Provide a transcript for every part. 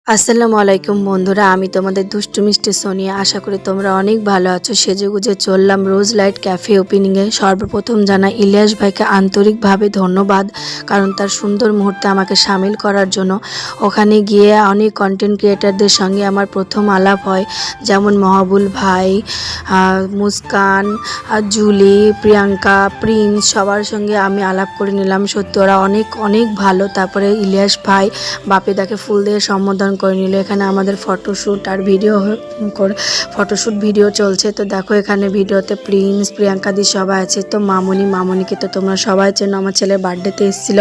আসসালামু আলাইকুম বন্ধুরা, আমি তোমাদের দুষ্টু মিষ্টি সোনিয়া। আশা করি তোমরা অনেক ভালো আছো। সেজেগুজে চললাম রোজ লাইট ক্যাফে ওপেনিংয়ে। সর্বপ্রথম জানাই ইলিয়াস ভাইকে আন্তরিকভাবে ধন্যবাদ, কারণ তার সুন্দর মুহূর্তে আমাকে সামিল করার জন্য। ওখানে গিয়ে অনেক কন্টেন্ট ক্রিয়েটারদের সঙ্গে আমার প্রথম আলাপ হয়, যেমন মহাবুল ভাই, মুস্কান, জুলি, প্রিয়াঙ্কা, প্রিন্স, সবার সঙ্গে আমি আলাপ করে নিলাম। সত্যি ওরা অনেক অনেক ভালো। তারপরে ইলিয়াস ভাই বাপিদাকে ফুল দিয়ে সম্বোধন করে নিল। এখানে আমাদের ফটোশ্যুট আর ফটোশ্যুট ভিডিও চলছে। তো দেখো এখানে ভিডিওতে প্রিন্স, প্রিয়াঙ্কা দি সবাই আছে। তো মামনিকে তো তোমরা সবাই চেনো, আমার ছেলের বার্থডেতে এসেছিল।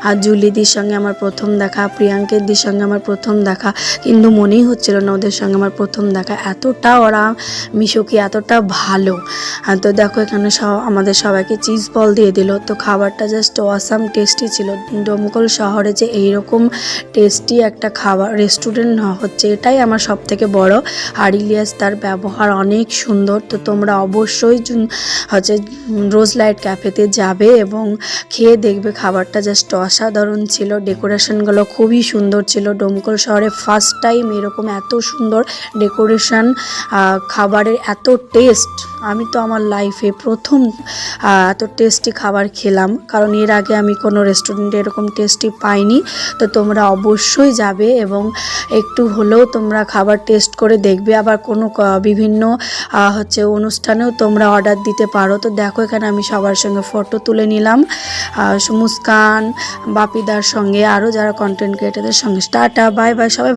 আর জুলিদির সঙ্গে আমার প্রথম দেখা, প্রিয়াঙ্কের দির সঙ্গে আমার প্রথম দেখা, কিন্তু মনেই হচ্ছিল না ওদের সঙ্গে আমার প্রথম দেখা। এতটা ওরা মিশুকি, এতটা ভালো। তো দেখো এখানে আমাদের সবাইকে চিজ বল দিয়ে দিল। তো খাবারটা জাস্ট অসাম টেস্টি ছিল। ডোমকল শহরে যে এইরকম টেস্টি একটা খাবার রেস্টুরেন্ট হচ্ছে, এটাই আমার সব থেকে বড়। আর ইলিয়াস তার ব্যবহার অনেক সুন্দর। তো তোমরা অবশ্যই হচ্ছে রোজ লাইট ক্যাফেতে যাবে এবং খেয়ে দেখবে। খাবারটা জাস্ট অসাধারণ ছিল। ডেকোরেশনগুলো খুবই সুন্দর ছিল। ডোমকল শহরে ফার্স্ট টাইম এরকম এত সুন্দর ডেকোরেশন, খাবারের এত টেস্ট আমি তো আমার লাইফে প্রথম এত টেস্টি খাবার খেলাম, কারণ এর আগে আমি কোনো রেস্টুরেন্টে এরকম টেস্টি পাইনি। তো তোমরা অবশ্যই যাবে এবং একটু হলেও তোমরা খাবার টেস্ট করে দেখবে। আবার কোনো বিভিন্ন হচ্ছে অনুষ্ঠানেও তোমরা অর্ডার দিতে পারো। তো দেখো এখানে আমি সবার সঙ্গে ফটো তুলে নিলাম, মুস্কান, বাপিদার সঙ্গে, আরও যারা কন্টেন্ট ক্রিয়েটারদের সঙ্গে। টাটা, বাই বাই সবাই।